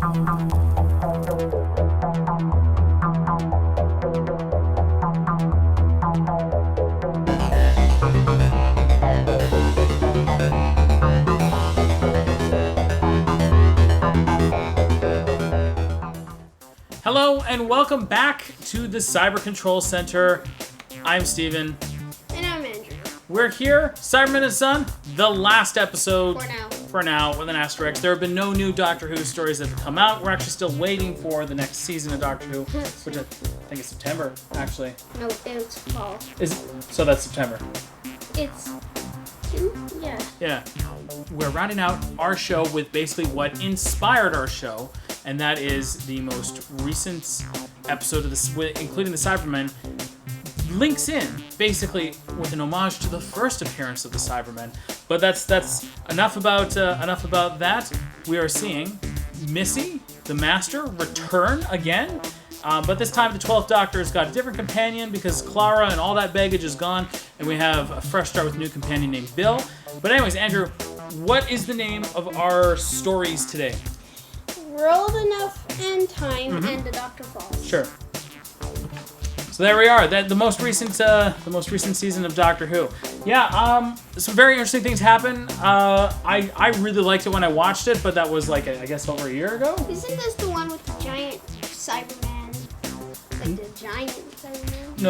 Hello and welcome back to the Cyber Control Center. I'm Steven. And I'm Andrew. We're here, Cyberman Son, the last episode. For now, with an asterisk. There have been no new Doctor Who stories that have come out. We're actually still waiting for the next season of Doctor Who, which I think is September, actually. No, it's fall. So that's September. It's June? Yeah. Yeah. We're rounding out our show with basically what inspired our show, and that is the most recent episode of this, including the Cybermen, links in basically with an homage to the first appearance of the Cybermen. But that's enough about that. We are seeing Missy, the Master, return again. But this time the 12th Doctor's got a different companion because Clara and all that baggage is gone, and we have a fresh start with a new companion named Bill. But anyways, Andrew, what is the name of our stories today? Rolled enough and time, and the Doctor falls. Sure. So there we are. The most recent season of Doctor Who. Yeah. Some very interesting things happen. I really liked it when I watched it, but that was like I guess over a year ago. Isn't this the one with the giant Cyberman? Like the giant Cyberman?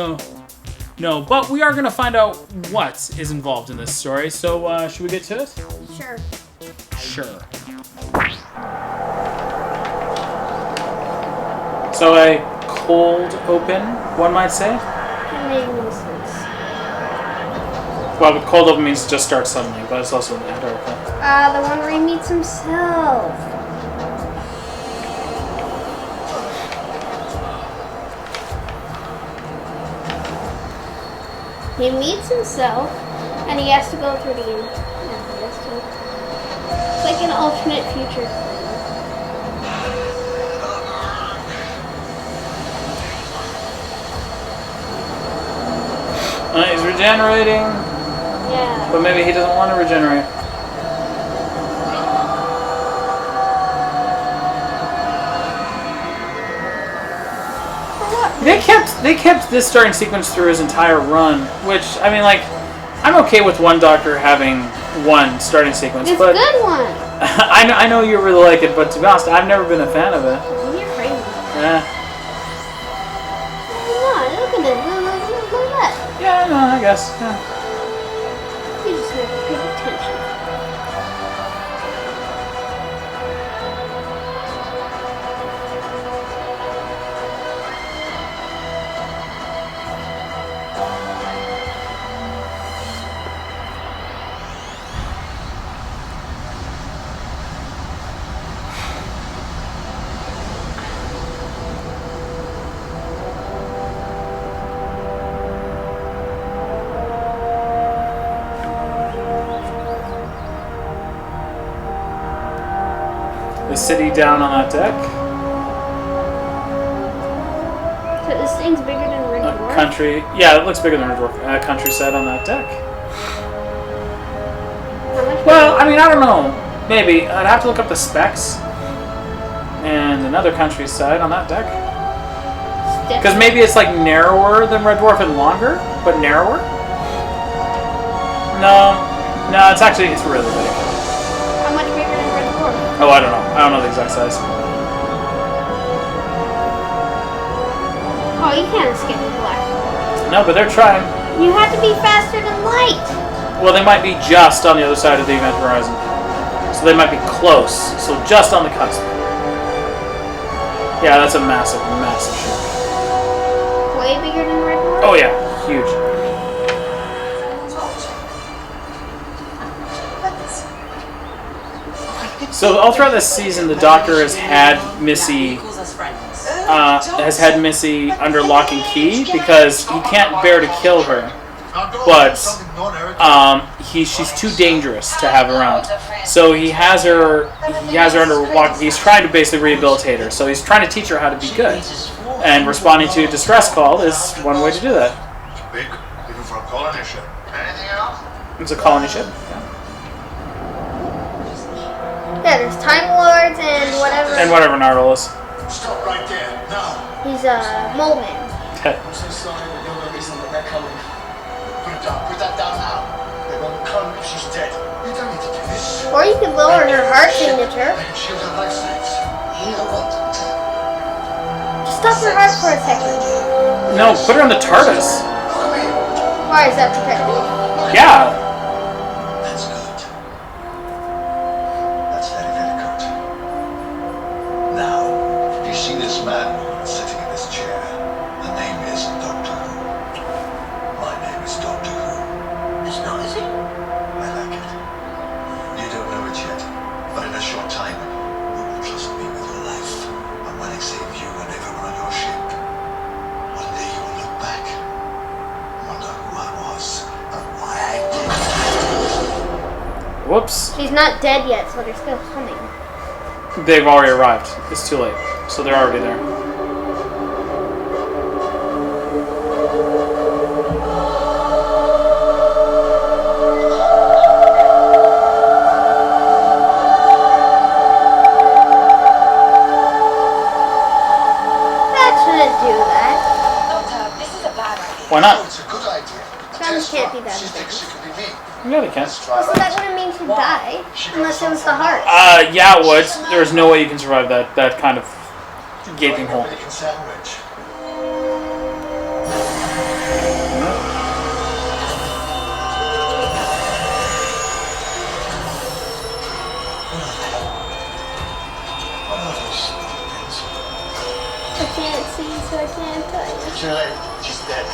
No. But we are gonna find out what is involved in this story. So should we get to it? Sure. Sure. So a cold open, one might say. That made no sense. Well, cold open means just start suddenly, but it's also in Antarctica. The one where he meets himself. He meets himself, and he has to go through the end. It's like an alternate future. He's regenerating. Yeah. But maybe he doesn't want to regenerate. For what? They kept this starting sequence through his entire run, which I mean, like, I'm okay with one Doctor having one starting sequence, It's but a good one. I know you really like it, but to be honest, I've never been a fan of it. You're crazy. Yeah. Look at it. Look at that. Yeah, no, I guess. Yeah. You just never paid attention. The city down on that deck. So this thing's bigger than Red Dwarf? Country. Yeah, it looks bigger than Red Dwarf. Countryside on that deck. How much Well, I mean, I don't know. Maybe. I'd have to look up the specs. And another countryside on that deck. Because maybe it's like narrower than Red Dwarf and longer, but narrower? No, it's really big. How much bigger than Red Dwarf? Oh, I don't know. I don't know the exact size. Oh, you can't escape the black hole. No, but they're trying. You have to be faster than light. Well, they might be just on the other side of the event horizon. So they might be close. So just on the cusp. Yeah, that's a massive, massive ship. Way bigger than Red Dwarf? Oh yeah, huge. So all throughout this season, the Doctor has had Missy under lock and key because he can't bear to kill her, but she's too dangerous to have around. So he has her under lock. He's trying to basically rehabilitate her. So he's trying to teach her how to be good, and responding to a distress call is one way to do that. Big, even for a colony ship. Anything else? It's a colony ship. Yeah, there's Time Lords and whatever And whatever Nardole is. Stop right there. Now. He's a mole man. I'm so sorry, but you're the reason that they're coming. Put it down. Put that down now. They won't come if she's dead. You don't need to do this. Or you could lower her heart signature. They can shield her life signs. You know what? Just stop her heart for a second. No, put her on the TARDIS. Look at me. Why is that protected? Yeah. That's good. That's very, very good. Now, you see this man sitting in this chair? The name is Doctor Who. My name is Doctor Who. It's not, is it? I like it. You don't know it yet, but in a short time, you will trust me with your life. And when I save you and everyone on your ship, one day you will look back, wonder who I was and why I did it. Whoops. She's not dead yet, so they're still coming. They've already arrived. It's too late. So they're already there. That shouldn't do that. Doctor, this is a bad idea. Why not? It's a good idea. Drums can't be that She thinks she could be me. Yeah, they can. Let's try So that wouldn't mean she'd die, unless it was the heart. Yeah, it would. There's no way you can survive that kind of gaping hole. Dominican sandwich. What are those things? I can't see, so I can't tell you. Too late. She's dead.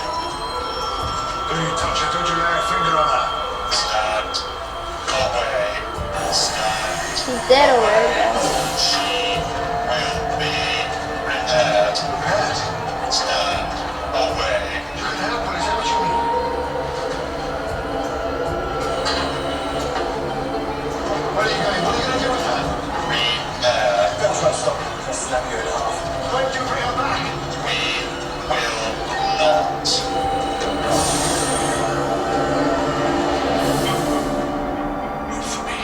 Don't you touch her. Don't you lay a finger on her. Stand. Go away. Stand. She's dead already, though. She will be repaired. Repaired? Stand. Away. You can help her. Is that what you mean? Where are you going? What are you going to do with her? Repair. Don't try to stop her. I'll snap you in half. When do you bring her back? We will not. Wait for me.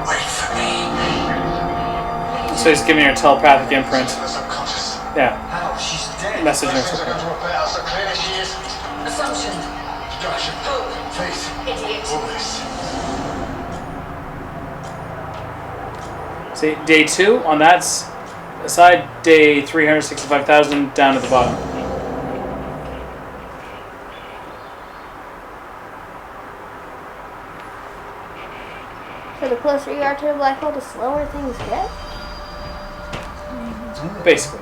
Wait for me. So he's giving her a telepathic imprint. She's unconscious. Yeah. How? She's dead. Message Things her. are going to repair her, so clearly she is. Assumption. Deduction. Faith. Idiot. Always. See, day 2 on that side, day 365,000 down at the bottom. So the closer you are to the black hole, the slower things get? Basically.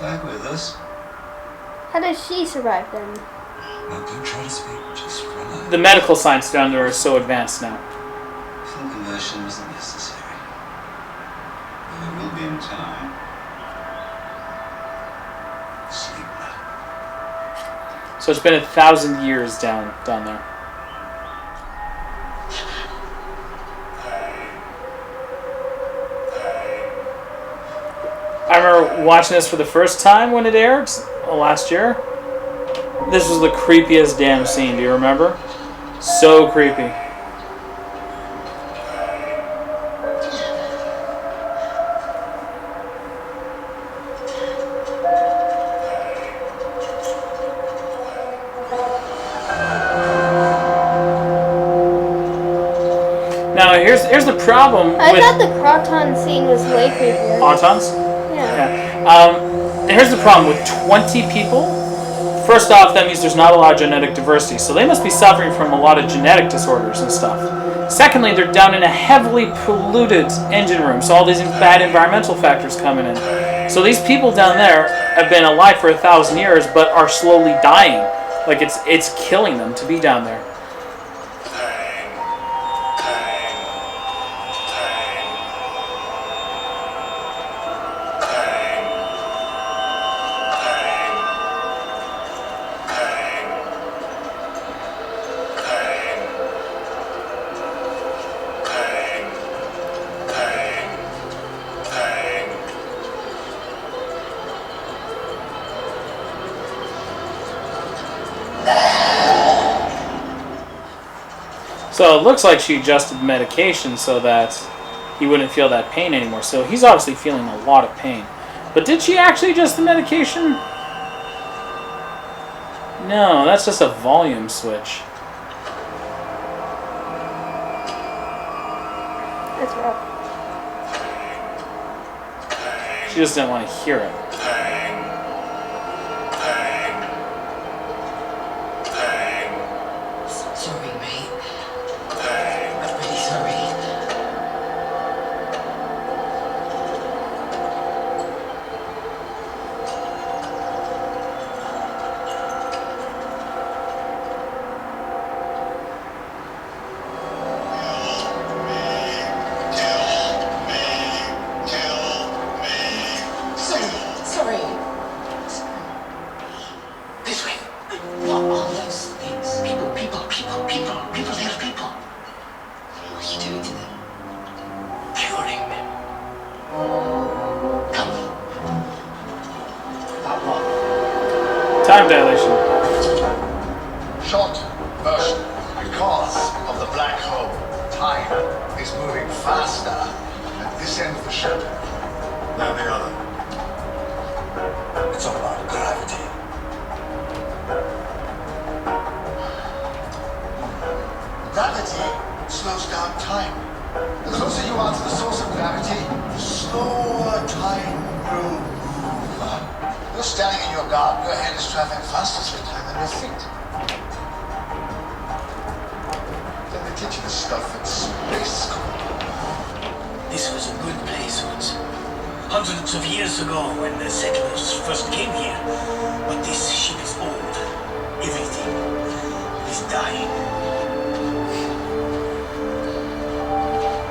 Back with us. How does she survive then? No, don't try to speak. Just relax. The medical science down there is so advanced now. Full conversion wasn't necessary. But it will be in time. Sleep now. So it's been 1,000 years down there. I remember watching this for the first time when it aired last year. This was the creepiest damn scene. Do you remember? So creepy. Now here's the problem I with thought the Croton scene was way creepier. autons. Yeah. Yeah. Here's the problem with 20 people. First off, that means there's not a lot of genetic diversity, so they must be suffering from a lot of genetic disorders and stuff. Secondly, they're down in a heavily polluted engine room, so all these bad environmental factors coming in. So these people down there have been alive for 1,000 years, but are slowly dying. Like it's killing them to be down there. So it looks like she adjusted medication so that he wouldn't feel that pain anymore. So he's obviously feeling a lot of pain. But did she actually adjust the medication? No, that's just a volume switch. That's rough. She just didn't want to hear it. Sorry, mate. I'm really sorry. Sorry. This way. What are those things? People, they're people. What are you doing to them? Curing them. Come. About what? Time dilation. Short version. Because of the black hole, time is moving faster at this end of the ship than the other. It's all about gravity. Gravity slows down time. The closer you are to the source of gravity, the slower time will move. You're standing in your garden, your head is traveling faster through time than your feet. Then they teach you this stuff at space school. This was a good place once. Hundreds of years ago when the settlers first came here. But this ship is old. Everything is dying.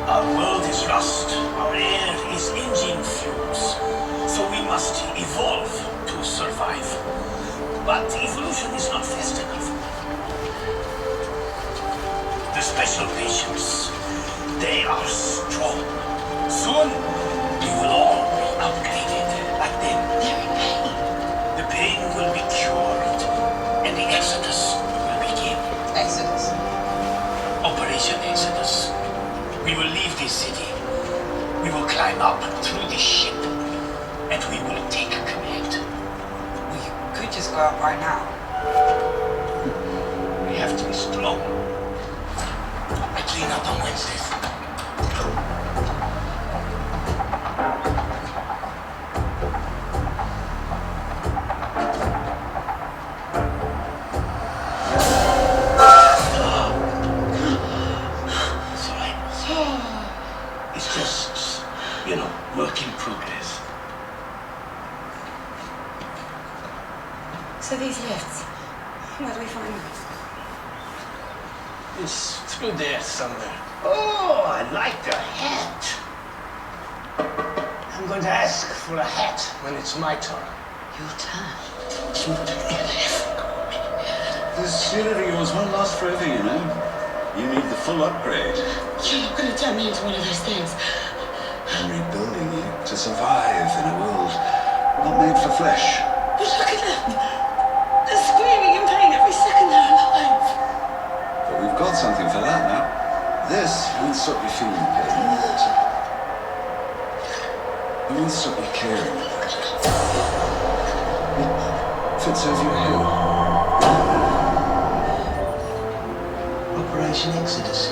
Our world is rust. Our air is engine fumes. So we must evolve to survive. But evolution is not fast enough. The special patients, they are strong. Soon, we will all be upgraded like them. They're in pain. The pain will be cured, and the Exodus will begin. Exodus. Operation Exodus. We will leave this city. We will climb up through this ship, and we will take command. We could just go out right now. We have to be strong. I clean up on Wednesdays. It's just, work in progress. So these lifts, where do we find them? It's through there somewhere. Oh, I like the hat. I'm going to ask for a hat when it's my turn. Your turn. This suit of yours won't last forever, you know. You need the full upgrade. You're not going to turn me into one of those things. I'm rebuilding you to survive in a world not made for flesh. But look at them. They're screaming in pain every second they're alive. But we've got something for that now. This won't stop you feeling pain. It won't stop you caring. It fits over your head. Operation Exodus.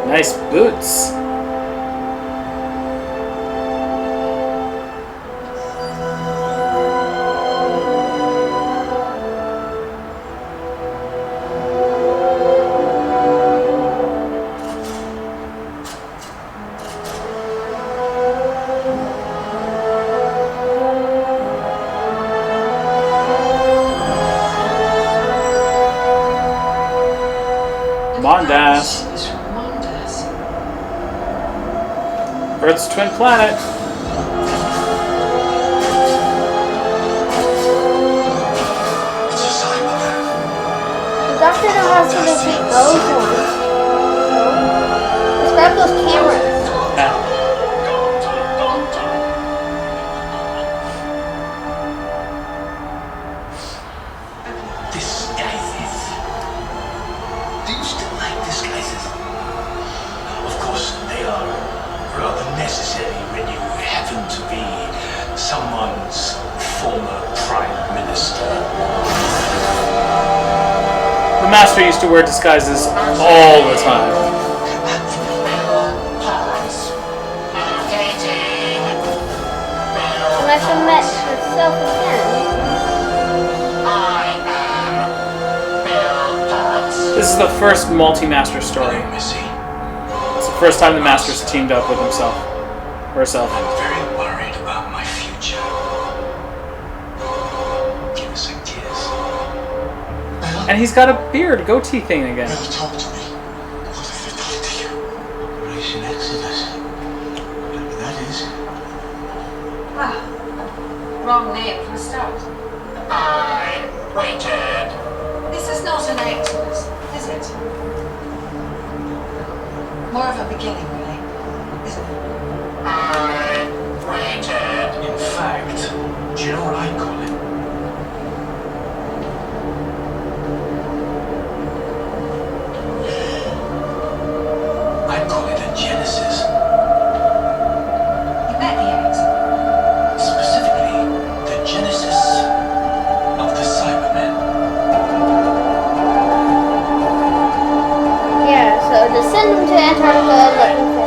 Nice boots. Mondas. It's from Mondas. Earth's twin planet. It's a Cyberman. The doctor knows how to defeat those ones. Let's grab those cameras. Ah, necessary when you happen to be someone's former prime minister. The Master used to wear disguises all the time. Unless I met herself again. This is the first multi-Master story. Missy, It's the first time the Master's teamed up with himself. Or herself. I'm very worried about my future. Give us a kiss. And he's got a beard, goatee thing again. Bella, talk to me. What have they done to you? Operation Exodus. Whatever that is. Ah, wrong name from the start. I waited. This is not an Exodus, is it? More of a beginning, really, isn't it? I waited. In fact, do you know what I call it? I call it a Genesis. You met the Exodus. Specifically, the Genesis of the Cybermen. Yeah, so just send them to Antarctica, let them fail.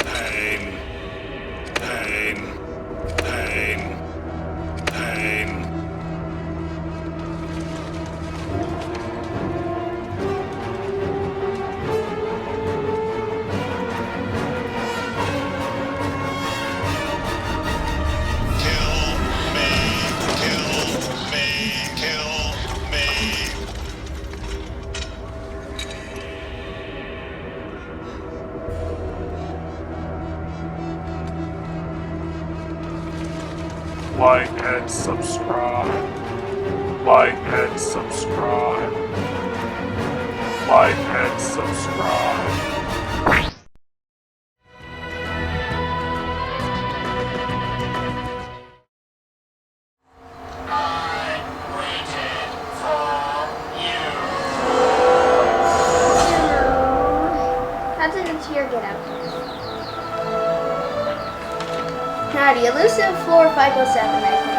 Pain. Pain. Pain. Pain. Kill me. Kill me. Kill me. Like and subscribe. Like and subscribe. Like and subscribe. How did the tear get out? Now, the elusive floor 507, I think.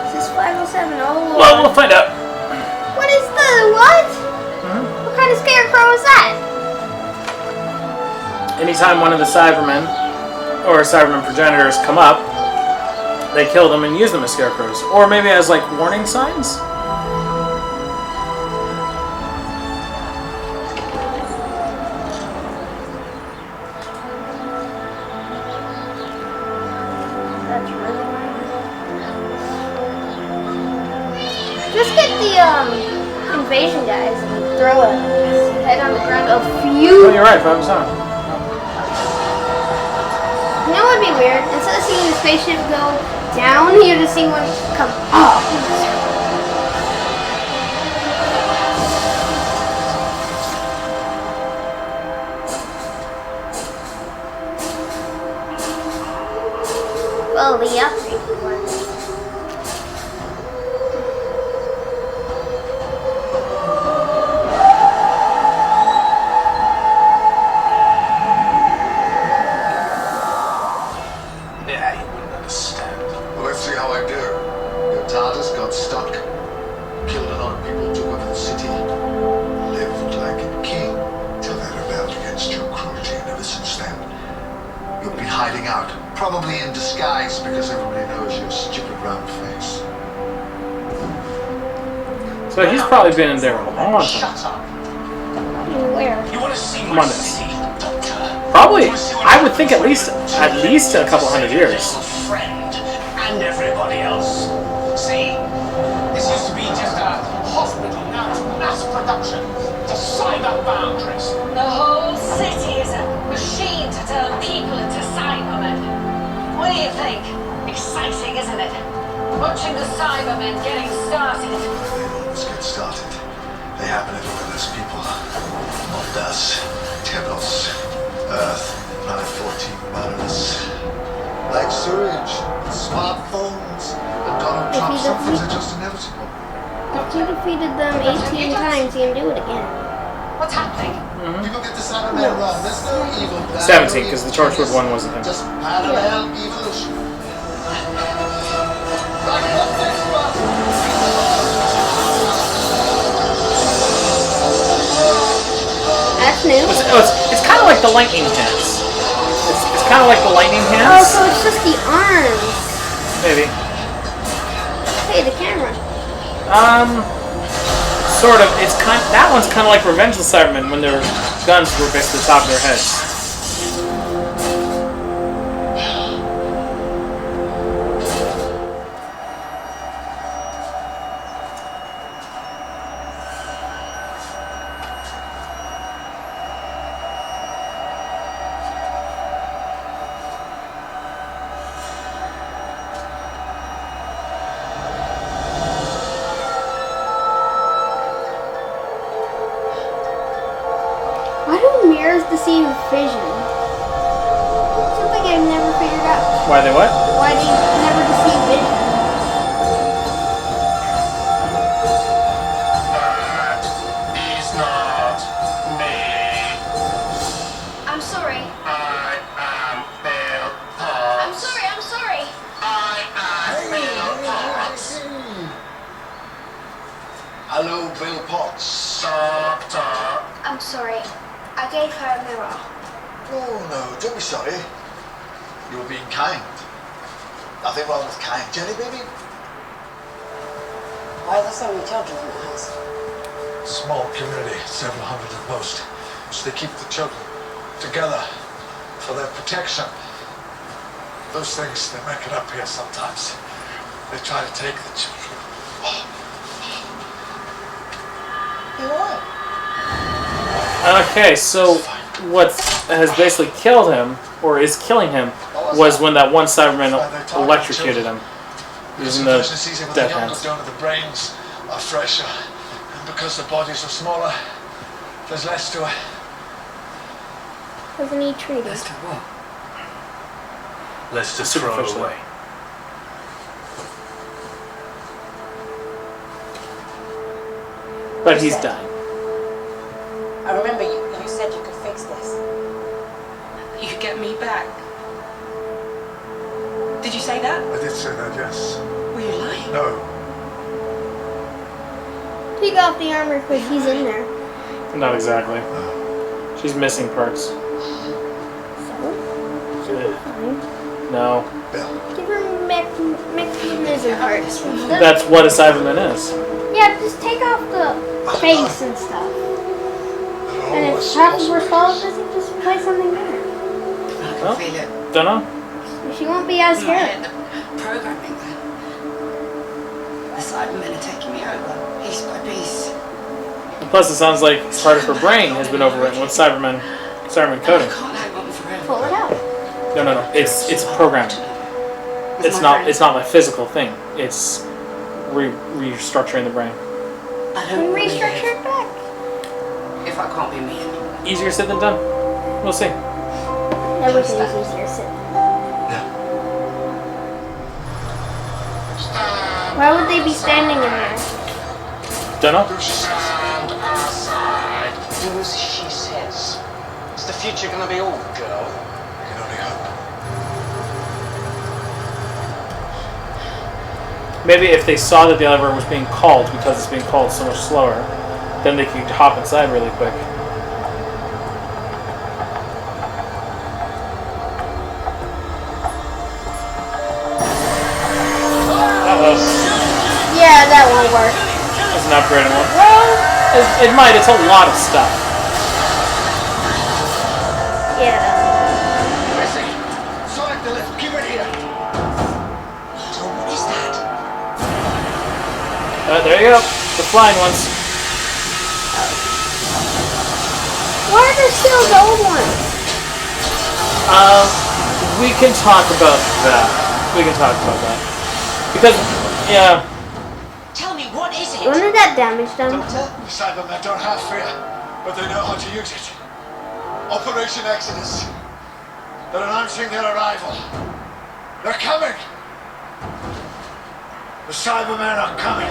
Is this 507? Oh, Well, we'll find out. what is the what? What kind of scarecrow is that? Anytime one of the Cybermen or Cybermen progenitors come up, they kill them and use them as scarecrows. Or maybe as like warning signs? That's really nice. Just get the invasion guys and throw a head on the ground. A few. Oh, you're right, 507. You know what would be weird? Instead of seeing the spaceship go down, you're just seeing one come up. Well, the upgraded ones. Yeah, you wouldn't understand. Well, let's see how I do. Your TARDIS got stuck, killed a lot of people, took over the city, lived like a king till they rebelled against your cruelty, and ever since then, you've been hiding out, probably in disguise because everybody knows your stupid round face. So he's probably been in there a long time. Shut up. Where? You want to see Come my on, then. city, Doctor? Probably, I would think at least a couple hundred years. Friend and everybody else. See, this used to be just a hospital. Now it's mass production to cyber boundaries. The whole city is a machine to turn people into Cybermen. What do you think? Exciting, isn't it? Watching the Cybermen getting started. happen everywhere there's people. Mondas, Tebros, Earth, Planet 14, Marinus. Like sewage, smartphones, and Donald Trump, some things are just inevitable. If you defeated them 18 times, you can do it again. What's happening? People get the Cybermen wrong. There's no evil plan. 17, because the Torchwood one wasn't him. Just parallel evolution. That's new. It's kind of like the lightning hands. It's kind of like the lightning Oh, hands. so it's just the arms. Maybe. Hey, the camera. Sort of. It's that one's kind of like Revenge of the Cybermen when their guns were basically the top of their heads. Why do mirrors deceive vision? Something I've never figured out. Why they what? Why they never deceive vision? He's not me. I'm sorry. I am Bill Potts. I'm sorry. I'm sorry. I am Bill Potts. Hello, Bill Potts. Doctor. I'm sorry. I gave her a mirror. Oh, no, don't be sorry. You were being kind. Nothing wrong with kind, Jenny, baby. Why are there so many children in the house? Small community, several hundred at most. So they keep the children together for their protection. Those things, they make it up here sometimes. They try to take the children. You what? Okay, so what has basically killed him, or is killing him, was when that one Cyberman electrocuted him using the death hands. Down to the brains are fresher, and because the bodies are smaller, there's less to it. Doesn't he treat it? what? Let's just throw it Superficially. away. But he's dying. I remember you said you could fix this. You could get me back. Did you say that? I did say that, yes. Were you lying? No. Take off the armor because he's in there. Not exactly. She's missing parts. So? She'll be fine. No. Bill. Give her mechanism parts. That's what a Cyberman is. Yeah, just take off the face and stuff. And if Always half of her possible. falls missing, just place something there. I can Oh. feel it. Dunno. She won't be as In my scared. head, the programming. The Cybermen are taking me over, piece by piece. And plus, it sounds like part of her brain has been overwritten with Cyberman I coding. can't hang on forever. Pull it out. No. It's programmed. It's not a physical thing. It's restructuring the brain. I don't And wanna restructure live it back. if I can't be me anymore. Easier said than done. We'll see. Everything's easier said. Why would they be standing in there? Dunno. Stand aside. Do as she says. Is the future gonna be all girl? I can only hope. Maybe if they saw that the elevator was being called because it's being called so much slower, then they could hop inside really quick. Yeah, that won't work. That's an upgraded one. Well, it might. It's a lot of stuff. Yeah. Missy! Sonic the lift, keep it here! So what is that? There you go. The flying ones. Why are there still the old ones? We can talk about that. Because, yeah. Tell me, what is it? Wouldn't that damage them? Doctor, the Cybermen don't have fear, but they know how to use it. Operation Exodus. They're announcing their arrival. They're coming! The Cybermen are coming.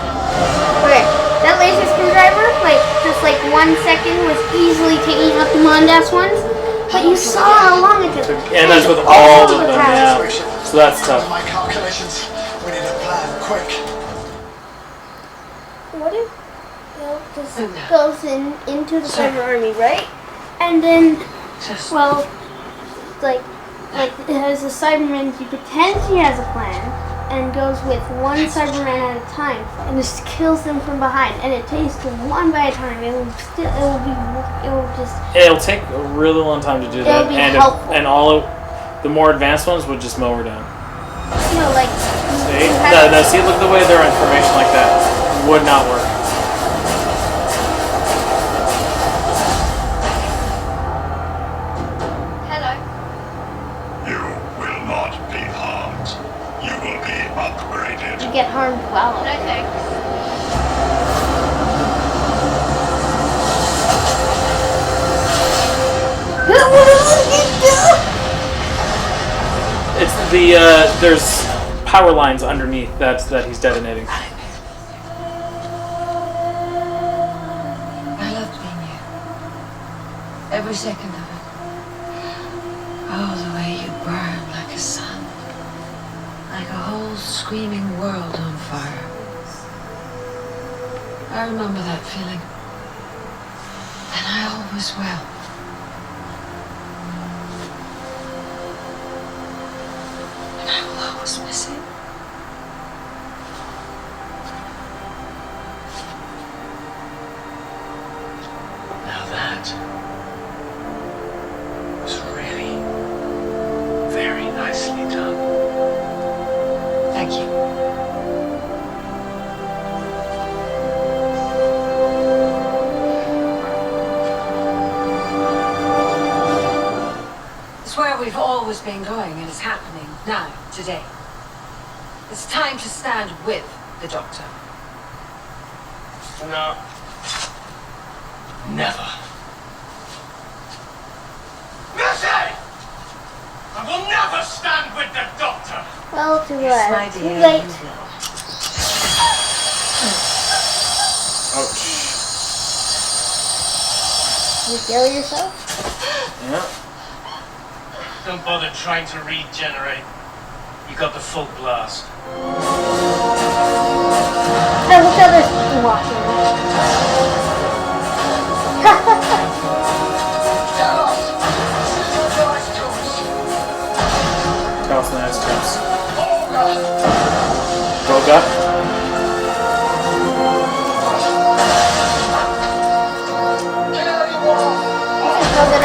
Okay, that laser screwdriver, like, just like 1 second was easily taking out the Mondas ones. But you saw how long it took. And that's with all of them, yeah. So that's tough. My calculations, we need a plan, quick. What if Bill just goes into the Cyber Army, right? And then, well, like as a Cyberman, he pretends he has a plan and goes with one Cyberman at a time and just kills them from behind. And it takes them one by a time. It'll take a really long time to do that. It'll be And helpful. and all the more advanced ones would just mow her down. No, like. See? No, see, look at the way their information like that would not work. Hello. You will not be harmed. You will be upgraded. You get harmed well. No thanks. It's there's power lines underneath that he's detonating. I loved being you. Every second of it. Oh, the way you burn like a sun. Like a whole screaming world on fire. I remember that feeling. And I always will. And I will always miss it. Now that was really very nicely done. Thank you. It's where we've always been going, and it's happening now, today. It's time to stand with the Doctor. No. Never. Missy! I will never stand with the Doctor! Well, too Yes, my late. Too dear, late. you will. Ouch. You kill yourself? Yeah. Don't bother trying to regenerate. You got the full blast. Oh, look how they're walking. Talos and Ice Tubes. Boga.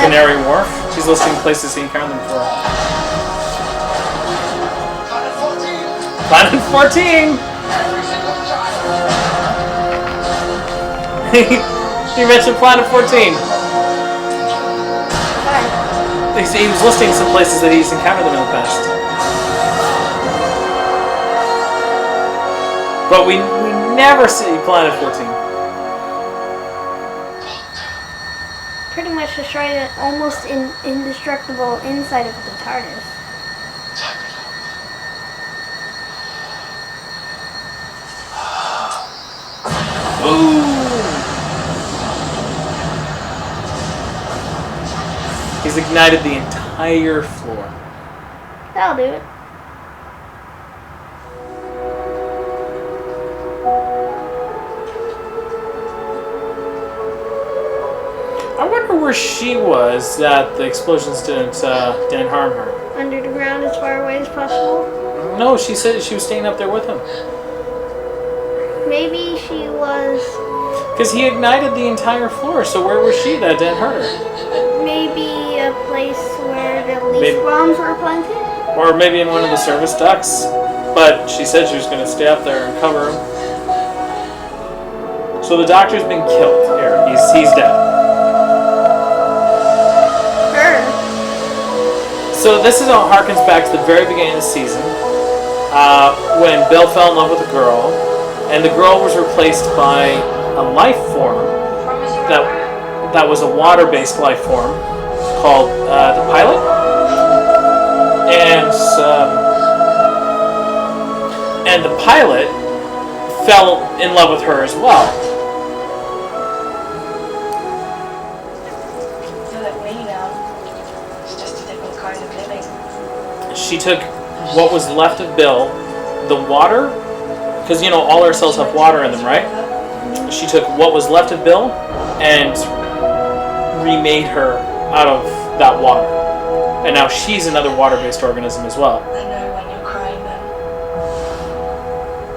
Canary Wharf. She's listing places he encountered them for. Planet 14! He mentioned Planet 14. He was listing some places that he's encountered them in the past. But we never see Planet 14. Pretty much destroyed an almost indestructible inside of the TARDIS. He's ignited the entire floor. That'll do it. I wonder where she was that the explosions didn't harm her. Under the ground as far away as possible. No, she said she was staying up there with him. Maybe she was. Because he ignited the entire floor, so where was she that didn't hurt her? Maybe a place where the leaf Maybe. bombs were planted. Or maybe in one of the service ducts. But she said she was going to stay up there and cover him. So the Doctor's been killed here. He's dead. Her. So this is all harkens back to the very beginning of the season, when Bill fell in love with a girl, and the girl was replaced by a life form that was a water-based life form called the Pilot, and the Pilot fell in love with her as well. Feel that way now. It's just a different kind of living. She took what was left of Bill, the water, because all our cells have water in them, right? She took what was left of Bill and remade her out of that water. And now she's another water-based organism as well. I know when you're crying then.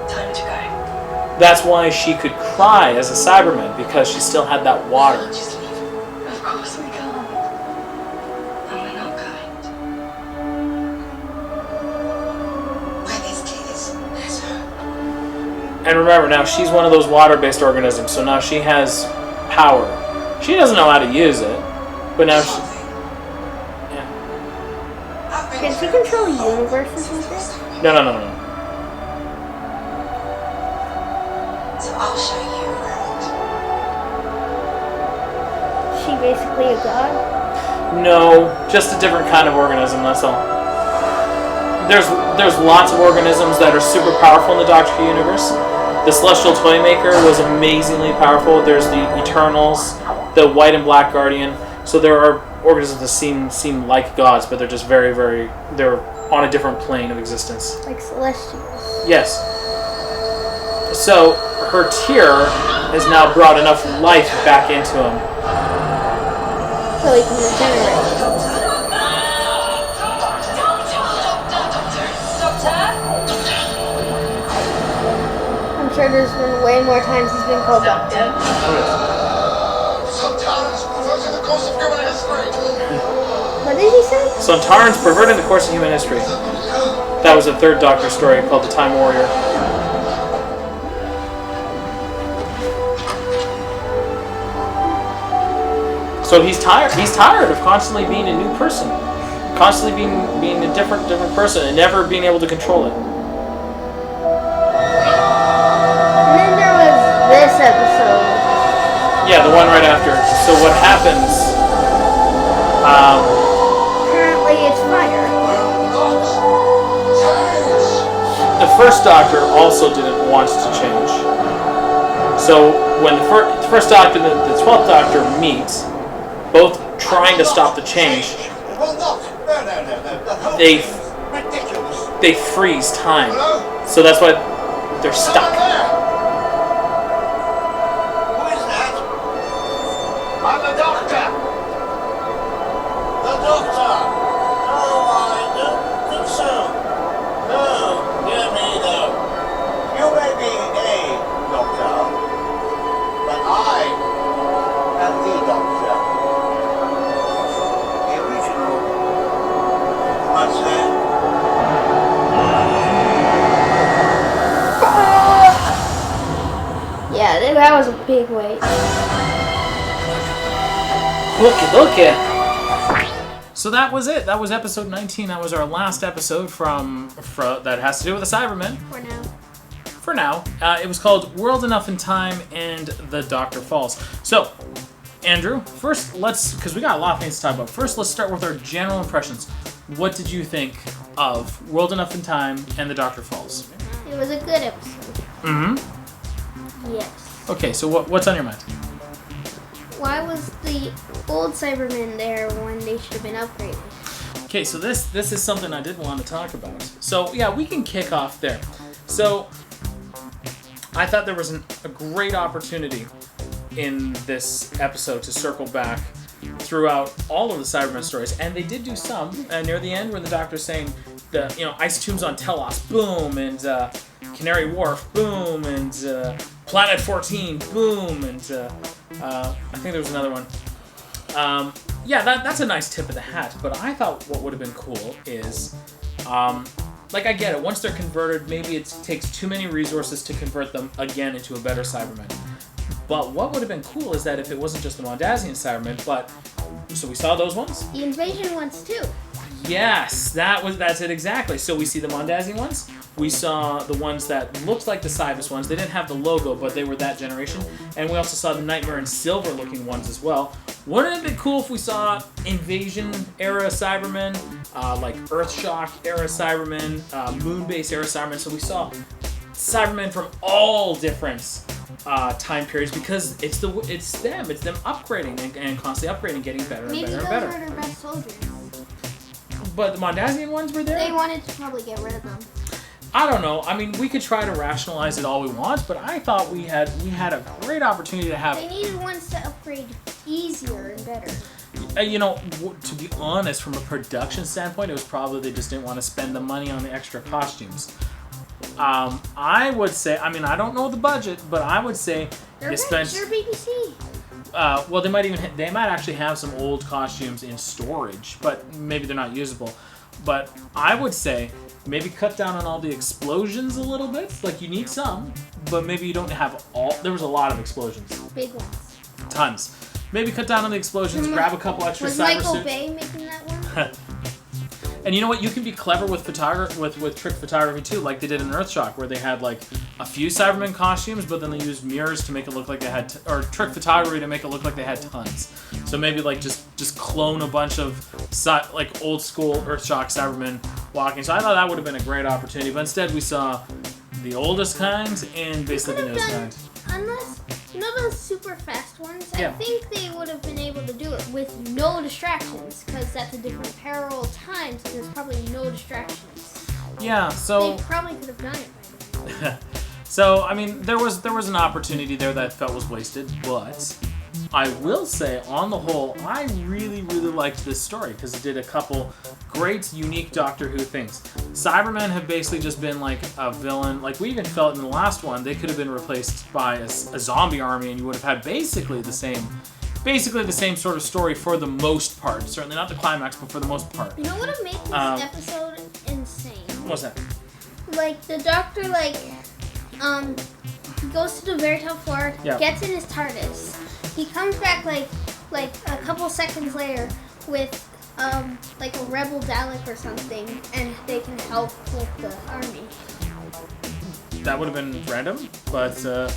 Time to go. That's why she could cry as a Cyberman, because she still had that water. Just leave. Of course we can't. And we're not kind. Where there's tears, there's hope. And remember, now she's one of those water-based organisms, so now she has power. She doesn't know how to use it, but now she... Can she control universes with this? No. So I'll show you around. Is she basically a god? No, just a different kind of organism, that's all. There's lots of organisms that are super powerful in the Doctor Who universe. The Celestial Toymaker was amazingly powerful. There's the Eternals, the White and Black Guardian. So there are organisms that seem like gods, but they're just very, very... They're on a different plane of existence. Like celestials. Yes. So her tear has now brought enough life back into him. So he can regenerate. I'm sure there's been way more times he's been called Doctor. Sometimes perverting the course of human history. What did he say? Sontarans perverting the course of human history. That was a Third Doctor story called The Time Warrior. So he's tired. He's tired of constantly being a new person, constantly being a different person, and never being able to control it. And then there was this episode. Yeah, the one right after. So what happens? Apparently it's fire. The first Doctor also didn't want to change. So when the first Doctor and the 12th Doctor meet, both trying to stop the change, they freeze time. So that's why they're stuck. Who is that? I'm the Doctor. The Doctor. Oh, I don't think so. No, hear me though. You may be a Doctor, but I am the Doctor. The original. What's that? Yeah, that was a big weight. Look it. So that was it. That was episode 19. That was our last episode from that has to do with the Cybermen. For now. It was called World Enough in Time and The Doctor Falls. So, Andrew, first because we got a lot of things to talk about. First, let's start with our general impressions. What did you think of World Enough in Time and The Doctor Falls? It was a good episode. Mm-hmm. Yes. Okay, so what's on your mind? Why was the old Cybermen there when they should have been upgraded? Okay, so this is something I did want to talk about. So, yeah, we can kick off there. So, I thought there was a great opportunity in this episode to circle back throughout all of the Cybermen stories, and they did do some near the end when the Doctor's saying the ice tombs on Telos, boom, and Canary Wharf, boom, and Planet 14, boom, and I think there was another one. Yeah, that's a nice tip of the hat, but I thought what would have been cool is, I get it, once they're converted, maybe it takes too many resources to convert them again into a better Cyberman. But what would have been cool is that if it wasn't just the Mondasian Cybermen, but, so we saw those ones? The invasion ones too. Yes, that's it exactly. So we see the Mondasian ones. We saw the ones that looked like the Cybus ones. They didn't have the logo, but they were that generation. And we also saw the Nightmare and Silver looking ones as well. Wouldn't it be cool if we saw Invasion era Cybermen, like Earthshock era Cybermen, Moonbase era Cybermen? So we saw Cybermen from all different time periods because it's them upgrading and constantly upgrading, getting better and Maybe better and those better. are their best soldiers. But the Mondasian ones were there? They wanted to probably get rid of them. I don't know. I mean, we could try to rationalize it all we want, but I thought we had a great opportunity to have. They needed ones to upgrade easier and better. To be honest, from a production standpoint, it was probably they just didn't want to spend the money on the extra costumes. I would say, I mean, I don't know the budget, but I would say They're they spent. They're BBC. Well, they might actually have some old costumes in storage, but maybe they're not usable. But I would say maybe cut down on all the explosions a little bit. Like, you need some, but maybe you don't have all. There was a lot of explosions. Big ones. Tons. Maybe cut down on the explosions, grab a couple extra Was cyber Michael suits. Bay making that one? And you know what? You can be clever with trick photography too, like they did in Earthshock, where they had like a few Cybermen costumes, but then they used mirrors to make it look like they had, or trick photography to make it look like they had tons. So maybe like just clone a bunch of like old school Earthshock Cybermen walking. So I thought that would have been a great opportunity, but instead we saw the oldest kinds and basically the newest kinds. Unless, you know those super fast ones? Yeah. I think they would have been able to do it with no distractions, because that's a different parallel time, so there's probably no distractions. Yeah, so They probably could have done it by now. so I mean there was an opportunity there that I felt was wasted, but I will say on the whole I really liked this story because it did a couple great unique Doctor Who things. Cybermen have basically just been like a villain. Like we even felt in the last one they could have been replaced by a zombie army and you would have had basically the same sort of story for the most part. Certainly not the climax, but for the most part. You know what would make this episode insane? What's that? Like the Doctor, goes to the very top floor, Yeah. gets in his TARDIS. He comes back like a couple seconds later with like a rebel Dalek or something, and they can help with the army. That would have been random, but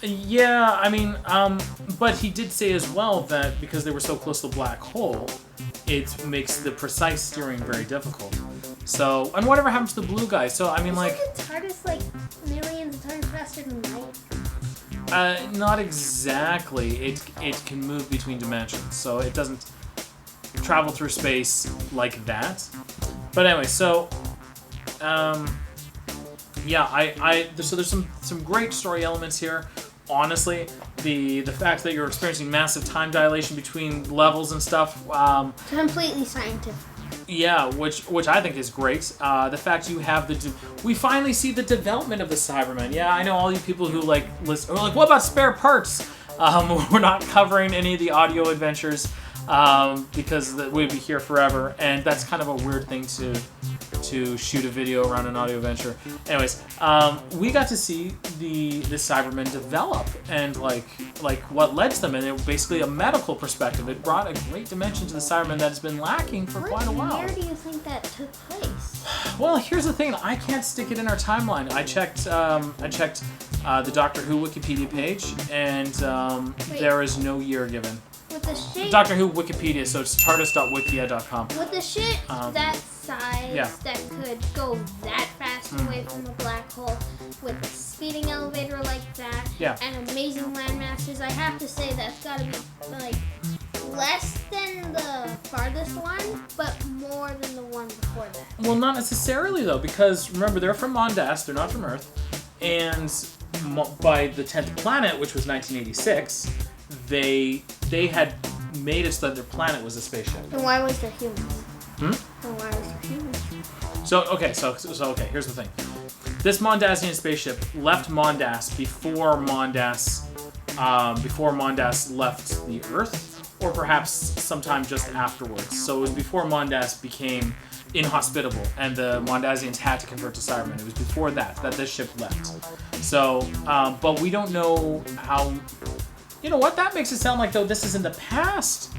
yeah, I mean, but he did say as well that because they were so close to the black hole, it makes the precise steering very difficult. So, and whatever happens to the blue guy? So, I mean, like, Isn't the TARDIS like millions of times faster than light? not exactly. It can move between dimensions, so it doesn't travel through space like that. But anyway, so yeah, so there's some great story elements here. Honestly, the fact that you're experiencing massive time dilation between levels and stuff. Completely scientific. Yeah, which I think is great. The fact you have we finally see the development of the Cybermen. Yeah, I know all you people who like listen are like, what about spare parts? We're not covering any of the audio adventures because we'd be here forever, and that's kind of a weird thing to shoot a video around an audio adventure. Anyways, we got to see the Cybermen develop and like what led to them, and it basically a medical perspective. It brought a great dimension to the Cybermen that has been lacking for quite a while. Where do you think that took place? Well, here's the thing. I can't stick it in our timeline. I checked the Doctor Who Wikipedia page, and there is no year given. With the shit, Doctor Who Wikipedia, so it's tardis.wikia.com. with the shit that size yeah. that could go that fast away from a black hole, with a speeding elevator like that, Yeah. and amazing landmasses, I have to say that's got to be like less than the farthest one, but more than the one before that. Well, not necessarily, though, because remember, they're from Mondas, they're not from Earth, and by the 10th planet, which was 1986, they had made it so that their planet was a spaceship. Then why was there humans? Hmm? Then why was there humans? So okay, here's the thing. This Mondasian spaceship left Mondas before Mondas left the Earth, or perhaps sometime just afterwards. So it was before Mondas became inhospitable, and the Mondasians had to convert to Cybermen. It was before that this ship left. So, but we don't know how. You know what? That makes it sound like though this is in the past.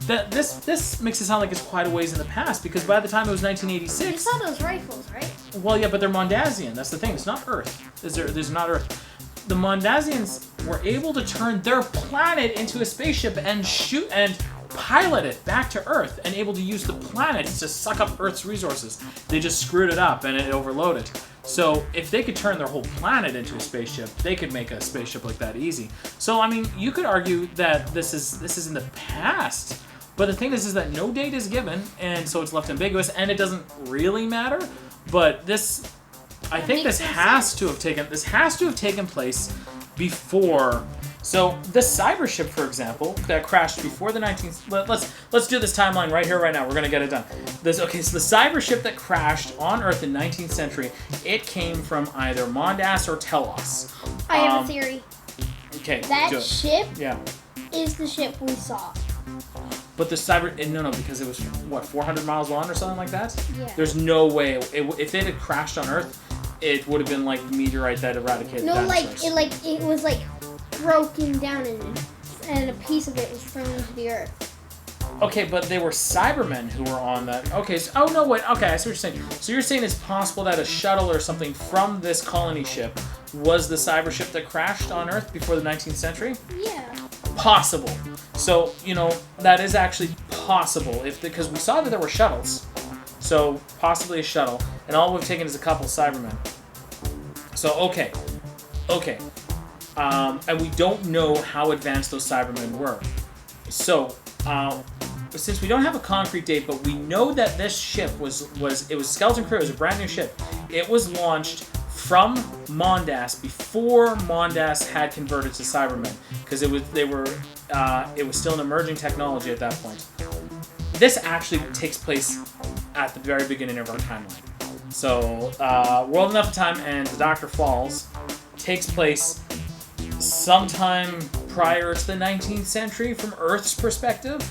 this makes it sound like it's quite a ways in the past, because by the time it was You 1986... saw those rifles, right? Well, yeah, but they're Mondasian. That's the thing. It's not Earth. There's not Earth. The Mondasians were able to turn their planet into a spaceship and shoot and pilot it back to Earth, and able to use the planet to suck up Earth's resources. They just screwed it up and it overloaded. So if they could turn their whole planet into a spaceship, they could make a spaceship like that easy. So I mean, you could argue that this is in the past, but the thing is that no date is given, and so it's left ambiguous, and it doesn't really matter. But this, I think this has to have taken place before. So the cyber ship, for example, that crashed before the 19th. Let's do this timeline right here, right now. We're gonna get it done. So the cyber ship that crashed on Earth in 19th century, it came from either Mondas or Telos. I have a theory. Okay, That do it. ship Yeah. is the ship we saw. But the cyber, no, because it was what, 400 miles long or something like that. Yeah. There's no way if it had crashed on Earth, it would have been like the meteorite that eradicated No, dinosaurs. it was like broken down and a piece of it was thrown into the earth. Okay, but they were Cybermen who were on that. Okay, so, oh no, wait. Okay, I see what you're saying. So you're saying it's possible that a shuttle or something from this colony ship was the cyber ship that crashed on Earth before the 19th century? Yeah. Possible. So, that is actually possible because we saw that there were shuttles. So, possibly a shuttle. And all we've taken is a couple Cybermen. So, okay. And we don't know how advanced those Cybermen were. So, since we don't have a concrete date, but we know that this ship was Skeleton Crew. It was a brand new ship. It was launched from Mondas before Mondas had converted to Cybermen, because it was still an emerging technology at that point. This actually takes place at the very beginning of our timeline. So, World Enough Time and The Doctor Falls takes place sometime prior to the 19th century from Earth's perspective.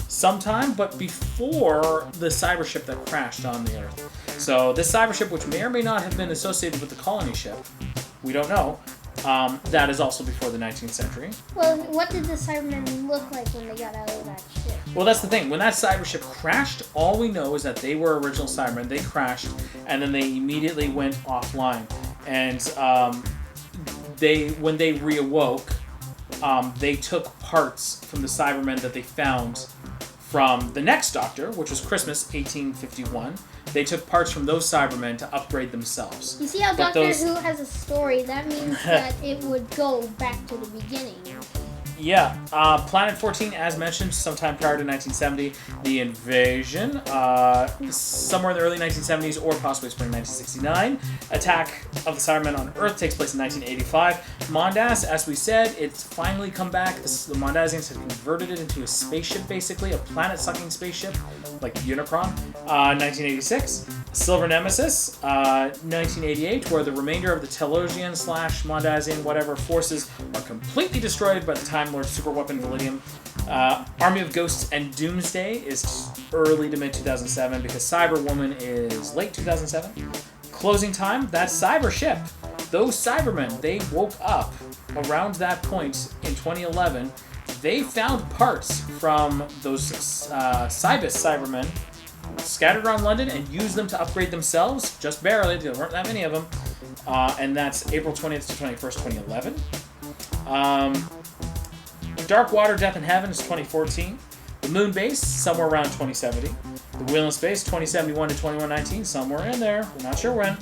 Sometime, but before the cyber ship that crashed on the Earth. So this cyber ship, which may or may not have been associated with the colony ship, we don't know, that is also before the 19th century. Well, what did the Cybermen look like when they got out of that ship? Well, that's the thing. When that cyber ship crashed, all we know is that they were original Cybermen. They crashed, and then they immediately went offline. And when they reawoke, they took parts from the Cybermen that they found from the next Doctor, which was Christmas 1851. They took parts from those Cybermen to upgrade themselves. You see how Doctor Who has a story? That means that it would go back to the beginning. Yeah, Planet 14, as mentioned, sometime prior to 1970. The invasion, somewhere in the early 1970s or possibly spring 1969. Attack of the Cybermen on Earth takes place in 1985. Mondas, as we said, it's finally come back. The Mondasians have converted it into a spaceship, basically, a planet-sucking spaceship, like Unicron. 1986. Silver Nemesis, 1988, where the remainder of the Telosian / Mondasian whatever forces are completely destroyed by the Time Lord superweapon Validium. Army of Ghosts and Doomsday is early to mid 2007 because Cyberwoman is late 2007. Closing time, that cyber ship. Those Cybermen, they woke up around that point in 2011. They found parts from those Cybus Cybermen scattered around London and used them to upgrade themselves, just barely. There weren't that many of them. And that's April 20th to 21st, 2011. Dark Water, Death in Heaven is 2014. The Moon Base, somewhere around 2070. The Wheel in Space, 2071 to 2119, somewhere in there. We're not sure when.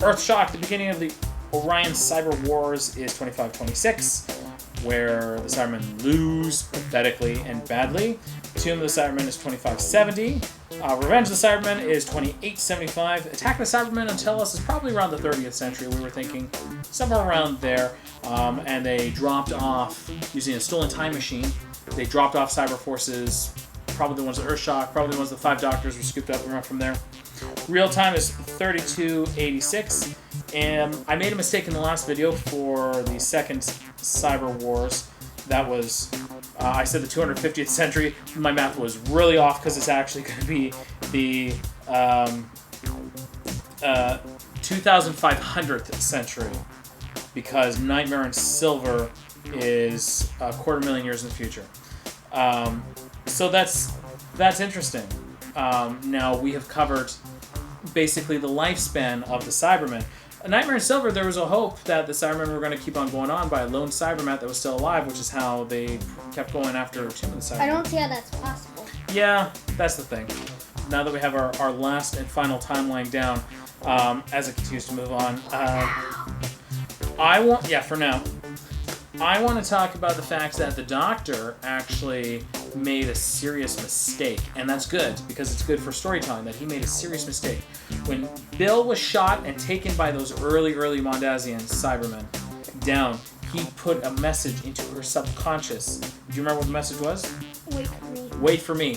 Earth Shock, the beginning of the Orion Cyber Wars, is 2526, where the Cybermen lose pathetically and badly. Tomb of the Cybermen is 2570. Revenge of the Cybermen is 2875. Attack of the Cybermen until us is probably around the 30th century. We were thinking somewhere around there. And they dropped off using a stolen time machine. They dropped off cyber forces, probably the ones at Earthshock, probably the ones the 5 Doctors were scooped up from there. Real time is 3286. And I made a mistake in the last video for the second Cyber Wars. That was, I said the 250th century. My math was really off because it's actually going to be the 2500th century. Because Nightmare in Silver is a 250,000 years in the future. So that's interesting. Now we have covered basically the lifespan of the Cybermen. A Nightmare in Silver, there was a hope that the Cybermen were going to keep on going on by a lone Cyberman that was still alive, which is how they kept going after Tim and the Cybermen. I don't see how that's possible. Yeah, that's the thing. Now that we have our last and final timeline down, as it continues to move on, for now, I want to talk about the fact that the Doctor actually made a serious mistake, and that's good, because it's good for storytelling that he made a serious mistake. When Bill was shot and taken by those early Mondasian Cybermen down, he put a message into her subconscious. Do you remember what the message was? Wait for me. Wait for me.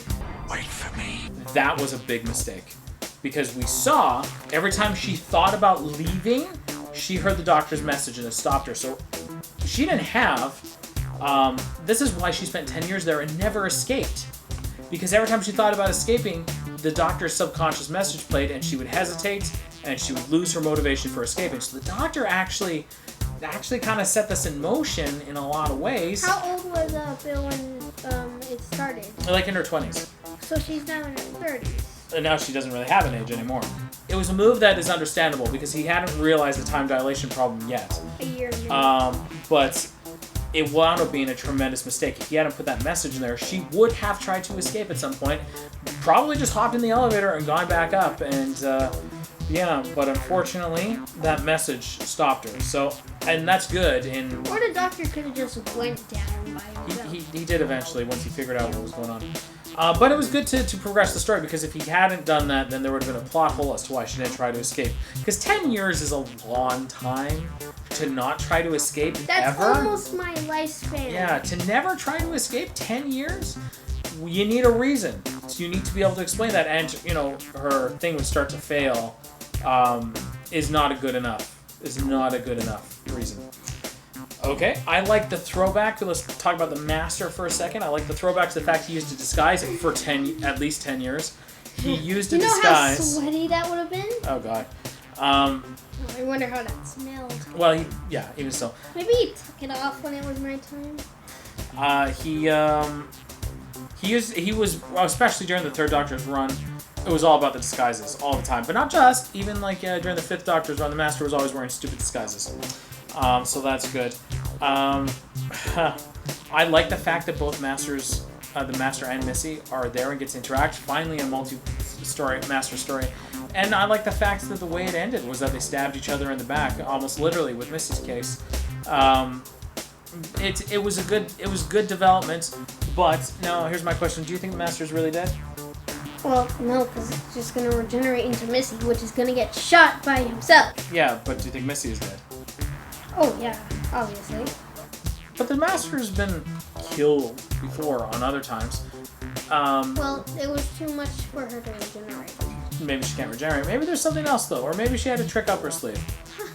Wait for me. That was a big mistake. Because we saw, every time she thought about leaving, she heard the Doctor's message and it stopped her. So she didn't have... this is why she spent 10 years there and never escaped. Because every time she thought about escaping, the Doctor's subconscious message played and she would hesitate and she would lose her motivation for escaping. So the Doctor actually kind of set this in motion in a lot of ways. How old was Bill when it started? Like in her 20s. So she's now in her 30s. And now she doesn't really have an age anymore. It was a move that is understandable because he hadn't realized the time dilation problem yet. A year maybe. But it wound up being a tremendous mistake. If he hadn't put that message in there, she would have tried to escape at some point. Probably just hopped in the elevator and gone back up. And but unfortunately, that message stopped her. So, and that's good. Or the Doctor could have just went down by himself. He did eventually once he figured out what was going on. But it was good to progress the story, because if he hadn't done that, then there would have been a plot hole as to why she didn't try to escape. Because 10 years is a long time to not try to escape That's ever. almost my lifespan. Yeah, to never try to escape 10 years, you need a reason. So you need to be able to explain that. And, her thing would start to fail is not a good enough reason. Okay, I like the throwback. Let's talk about the Master for a second. I like the throwback to the fact he used a disguise for at least 10 years. He used a disguise. You know how sweaty that would have been? Oh, God. I wonder how that smelled. Well, even so. Maybe he took it off when it was my time. He was, especially during the Third Doctor's run, it was all about the disguises all the time. But not just, even during the Fifth Doctor's run, the Master was always wearing stupid disguises. So that's good. I like the fact that both Masters, the Master and Missy, are there and get to interact. Finally, a multi-story Master story. And I like the fact that the way it ended was that they stabbed each other in the back, almost literally with Missy's case. It was good development. But now here's my question: do you think the Master's really dead? Well, no, because it's just going to regenerate into Missy, which is going to get shot by himself. Yeah, but do you think Missy is dead? Oh, yeah, obviously. But the Master's been killed before on other times. Well, it was too much for her to regenerate. Maybe she can't regenerate. Maybe there's something else, though. Or maybe she had a trick up her sleeve.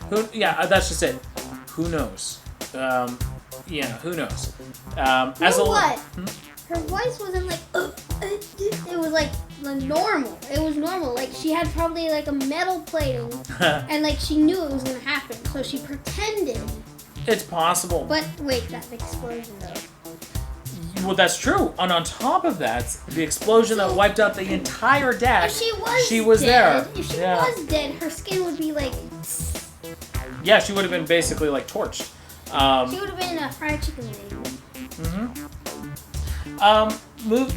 That's just it. Who knows? Who knows? What? Her voice wasn't like, it was like normal. It was normal. Like, she had probably like a metal plating, and like she knew it was going to happen, so she pretended. It's possible. But wait, that explosion though. Well, that's true. And on top of that, the explosion that wiped out the entire deck, If she was there. If she was dead, her skin would be like... Yeah, she would have been basically like torched. She would have been a fried chicken lady.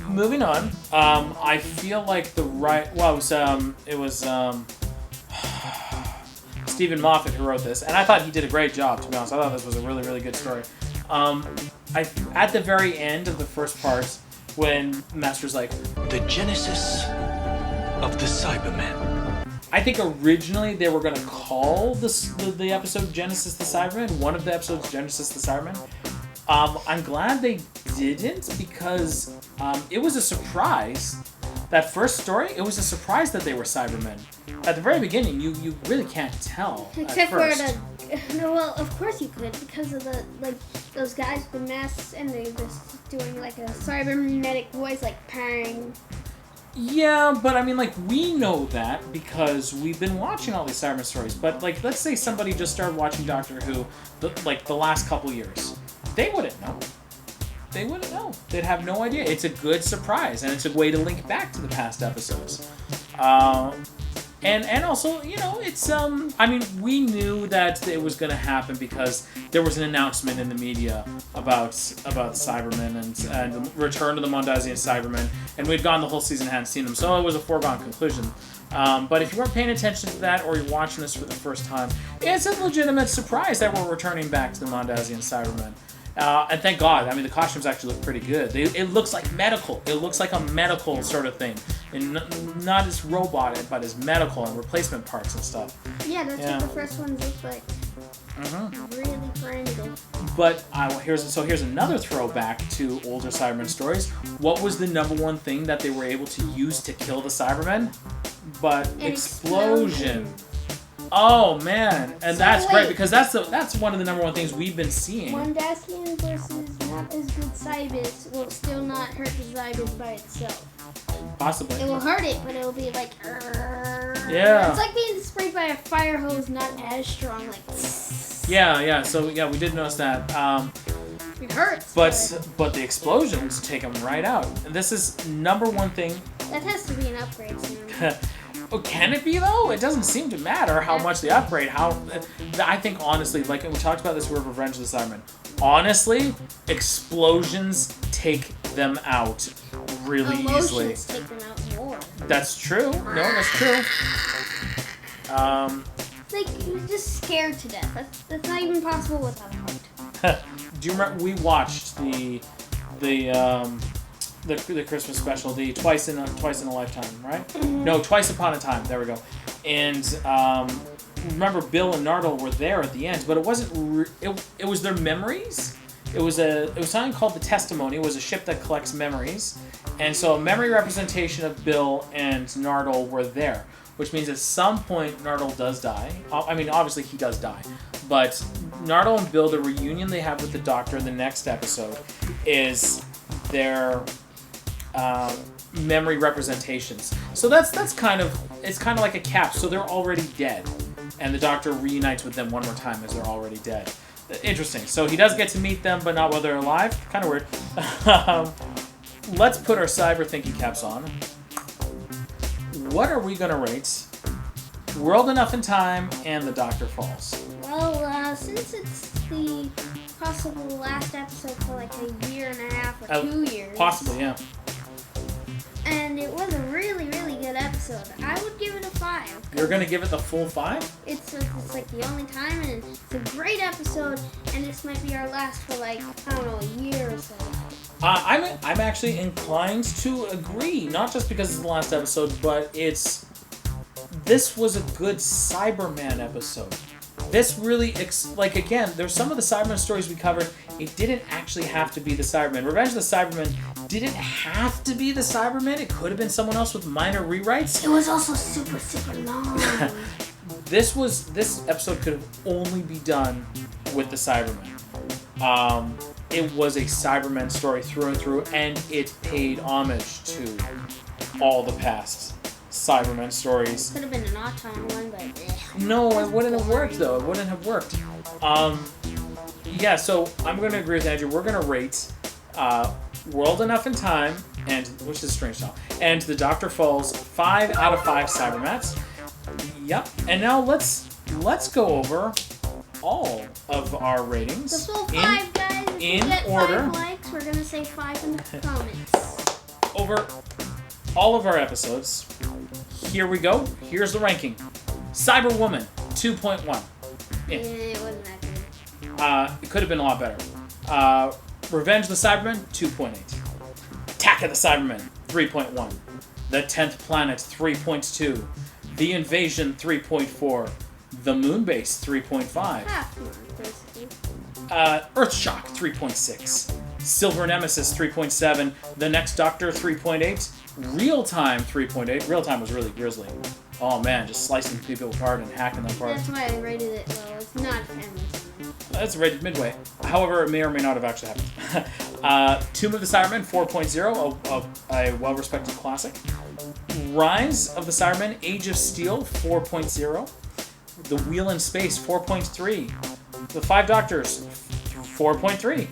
Moving on. I feel like it was Stephen Moffat who wrote this, and I thought he did a great job, to be honest. I thought this was a really, really good story. At the very end of the first part, when Master's like, The genesis of the Cybermen. I think originally they were going to call the episode Genesis the Cybermen, one of the episodes Genesis the Cybermen. I'm glad they didn't, because it was a surprise. That first story, it was a surprise that they were Cybermen. At the very beginning, you really can't tell. Except for well, of course you could, because of those guys with masks, and they're just doing like a cybernetic voice, like purring. Yeah, but I mean, we know that because we've been watching all these Cybermen stories. But let's say somebody just started watching Doctor Who, the last couple years, they wouldn't know. they wouldn't know. They'd have no idea. It's a good surprise, and it's a way to link back to the past episodes. And also, you know, it's I mean, we knew that it was going to happen because there was an announcement in the media about Cybermen and the return to the Mondasian Cybermen, and we'd gone the whole season and hadn't seen them, so it was a foregone conclusion. But if you weren't paying attention to that, or you're watching this for the first time, it's a legitimate surprise that we're returning back to the Mondasian Cybermen. And thank God. I mean, the costumes actually look pretty good. It looks like medical. It looks like a medical sort of thing. And not as robotic, but as medical and replacement parts and stuff. Yeah, that's what the first ones look like. Really friendly. But here's another throwback to older Cybermen stories. What was the number one thing that they were able to use to kill the Cybermen? But An explosion. Oh man, and that's great because that's one of the number one things we've been seeing. Mondasian versus not as good Cybers will still not hurt the Cybers by itself. Possibly. It will hurt it, but it will be like. Yeah. It's like being sprayed by a fire hose, not as strong, like. Yeah. So we did notice that. It hurts. But the explosions take them right out. And this is number one thing. That has to be an upgrade soon. Oh, can it be though? It doesn't seem to matter how much they upgrade. I think honestly, like we talked about this with Revenge of the Cybermen. Honestly, explosions take them out really easily. Emotions take them out more. That's true. No, that's true. Like you're just scared to death. That's not even possible without a heart. Do you remember we watched the Christmas special, the twice in a lifetime, right? Mm-hmm. No, Twice Upon a Time. There we go. And remember, Bill and Nardole were there at the end, but it wasn't. It was their memories. It was something called the Testimony. It was a ship that collects memories, and so a memory representation of Bill and Nardole were there, which means at some point Nardole does die. I mean, obviously he does die, but Nardole and Bill, the reunion they have with the Doctor in the next episode, is their memory representations. So it's kind of like a cap. So they're already dead, and the Doctor reunites with them one more time as they're already dead. Interesting. So he does get to meet them, but not while they're alive. Kind of weird. Let's put our cyber thinking caps on. What are we gonna rate World Enough in Time and The Doctor Falls? Well, since it's the possible last episode for like a year and a half or 2 years. Possibly, yeah. And it was a really, really good episode. I would give it a 5. You're gonna give it the full 5? It's like the only time, and it's a great episode. And this might be our last for like I don't know, a year or so. I'm actually inclined to agree, not just because it's the last episode, but this was a good Cyberman episode. This really, again, there's some of the Cyberman stories we covered, it didn't actually have to be the Cybermen. Revenge of the Cybermen didn't have to be the Cybermen. It could have been someone else with minor rewrites. It was also super, super long. This episode could have only be done with the Cybermen. It was a Cybermen story through and through, and it paid homage to all the past Cybermen stories. Could have been an Auton one, but no, it wouldn't have worked though. It wouldn't have worked. Yeah, so I'm going to agree with Andrew. We're going to rate World Enough in Time, which is strange now, and The Doctor Falls 5 out of 5 Cybermats. Yep. And now let's go over all of our ratings. The full 5, guys. If in we get order. 5 likes, we're gonna say 5 in the comments. Over all of our episodes. Here we go. Here's the ranking. Cyberwoman 2.1. Yeah, it wasn't that good. It could have been a lot better. Revenge of the Cybermen 2.8. Attack of the Cybermen 3.1. The 10th Planet 3.2. The Invasion 3.4. The Moonbase 3.5. Half more, basically. Earthshock 3.6. Silver Nemesis 3.7. The Next Doctor 3.8. Real Time 3.8. Real Time was really grisly. Oh man, just slicing people apart and hacking them apart. That's why I rated it low. It's not family. That's rated midway. However, it may or may not have actually happened. Tomb of the Cybermen 4.0, a well-respected classic. Rise of the Cybermen, Age of Steel 4.0. The Wheel in Space 4.3. The Five Doctors 4.3.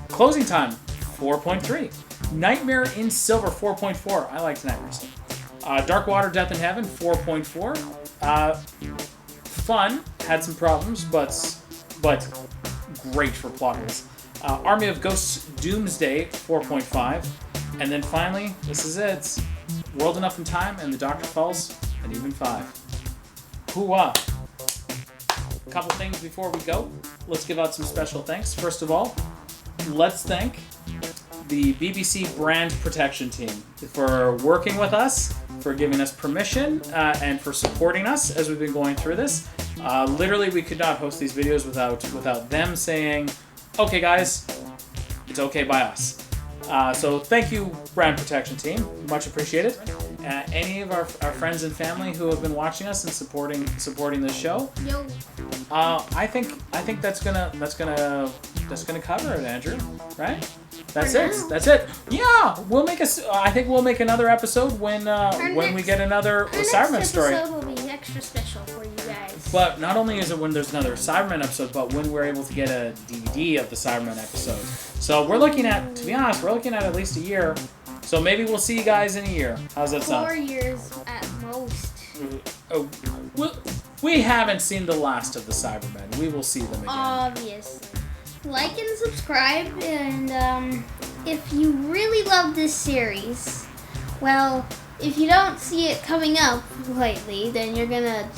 Closing Time 4.3. Nightmare in Silver, 4.4. I liked Nightmares. Dark Water, Death in Heaven, 4.4. Fun, had some problems, but great for plot holes. Army of Ghosts, Doomsday, 4.5. And then finally, this is it. World Enough in Time and The Doctor Falls, an even 5. Hoo-ah. A couple things before we go. Let's give out some special thanks. First of all, let's thank the BBC brand protection team for working with us, for giving us permission, and for supporting us as we've been going through this. Literally, we could not host these videos without them saying, okay guys, it's okay by us. So thank you, brand protection team. Much appreciated. Any of our friends and family who have been watching us and supporting this show. Yo. I think that's gonna cover it, Andrew. Right? That's it. That's it. Yeah, I think we'll make another episode when we get another Cyberman story. Our next episode will be extra special for you guys. But not only is it when there's another Cyberman episode, but when we're able to get a DVD of the Cyberman episode. So we're looking at, to be honest, at least a year. So maybe we'll see you guys in a year. How's that sound? 4 years at most. We haven't seen the last of the Cybermen. We will see them again. Obviously. Like and subscribe, and if you really love this series, well, if you don't see it coming up lately, then you're gonna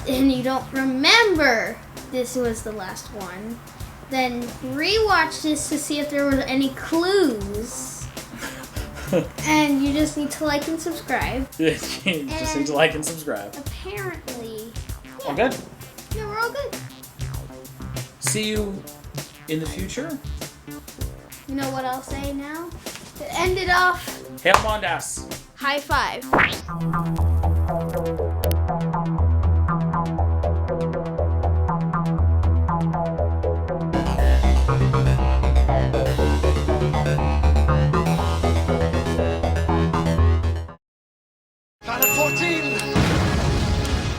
and you don't remember this was the last one, then rewatch this to see if there were any clues. And you just need to like and subscribe. You just need to like and subscribe. Apparently. All good? Yeah, we're all good. See you in the future. You know what I'll say now? To end it off. Hail Mondas. High five.